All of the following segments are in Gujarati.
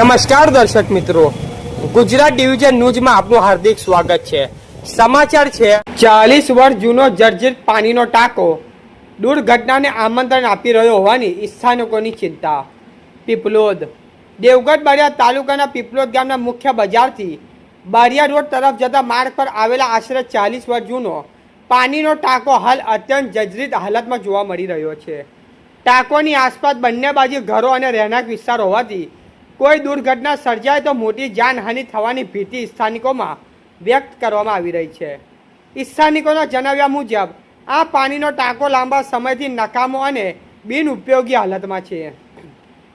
નમસ્કાર દર્શક મિત્રો, ગુજરાત ડિવિઝન ન્યૂઝમાં આપનું હાર્દિક સ્વાગત છે। સમાચાર છે, 40 વર્ષ જૂનો જર્જરિત પાણીનો ટાંકો દુર્ઘટનાને આમંત્રણ આપી રહ્યો હોવાની સ્થાનિકોની ચિંતા। પીપલોદ દેવગઢ બારિયા તાલુકાના પીપલોદ ગામના મુખ્ય બજારથી બારિયા રોડ તરફ જતા માર્ગ પર આવેલા આશરે 40 વર્ષ જૂનો પાણીનો ટાંકો હાલ અત્યંત જર્જરિત હાલતમાં જોવા મળી રહ્યો છે। ટાંકોની આસપાસ બંને બાજુ ઘરો અને રહેણાંક વિસ્તાર હોવાથી કોઈ દુર્ઘટના સર્જાય તો મોટી જાનહાનિ થવાની ભીતિ સ્થાનિકોમાં વ્યક્ત કરવામાં આવી રહી છે। સ્થાનિકોના જણાવ્યા મુજબ આ પાણીનો ટાંકો લાંબા સમયથી નકામો અને બિનઉપયોગી હાલતમાં છે।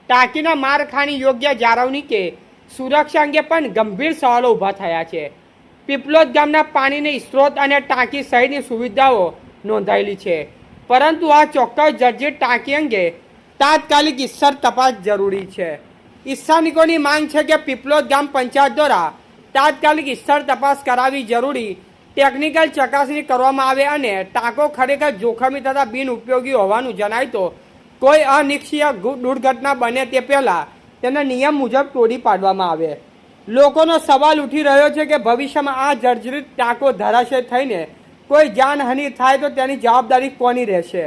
ટાંકીના માળખાની યોગ્ય જાળવણી કે સુરક્ષા અંગે પણ ગંભીર સવાલો ઊભા થયા છે। પીપલોદ ગામના પાણીની સ્ત્રોત અને ટાંકી સહિતની સુવિધાઓ નોંધાયેલી છે, પરંતુ આ ચોક્કસ જર્જરિત ટાંકી અંગે તાત્કાલિક ઇસ્સર તપાસ જરૂરી છે। સ્થાનિકોની માંગ છે કે પીપલોદ ગામ પંચાયત દ્વારા તાત્કાલિક ઇસ્સર તપાસ કરાવી જરૂરી ટેકનિકલ ચકાસણી કરવામાં આવે અને ટાંકો ખરેખર જોખમી તથા બિનઉપયોગી હોવાનું જણાય તો કોઈ અનિચ્છનીય દુર્ઘટના બને તે પહેલાં તેને નિયમ મુજબ તોડી પાડવામાં આવે। લોકોનો સવાલ ઉઠી રહ્યો છે કે ભવિષ્યમાં આ જર્જરિત ટાંકો ધરાશય થઈને કોઈ જાનહાનિ થાય તો તેની જવાબદારી કોની રહેશે,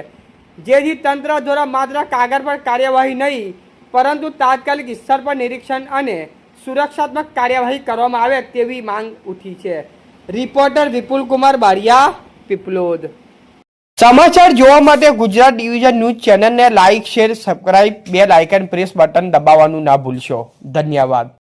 જેથી તંત્ર દ્વારા માત્ર કાગળ પર કાર્યવાહી નહીં પરંતુ તાત્કાલિક સ્તર પર નિરીક્ષણ અને સુરક્ષાત્મક કાર્યવાહી કરવામાં આવે તેવી માંગ ઉઠી છે। રિપોર્ટર વિપુલ કુમાર બારિયા, પીપલોદ। સમાચાર જોવા માટે ગુજરાત ડિવિઝન ન્યૂઝ ચેનલને like, share, subscribe, bell icon press button દબાવવાનું ના ભૂલશો। ધન્યવાદ।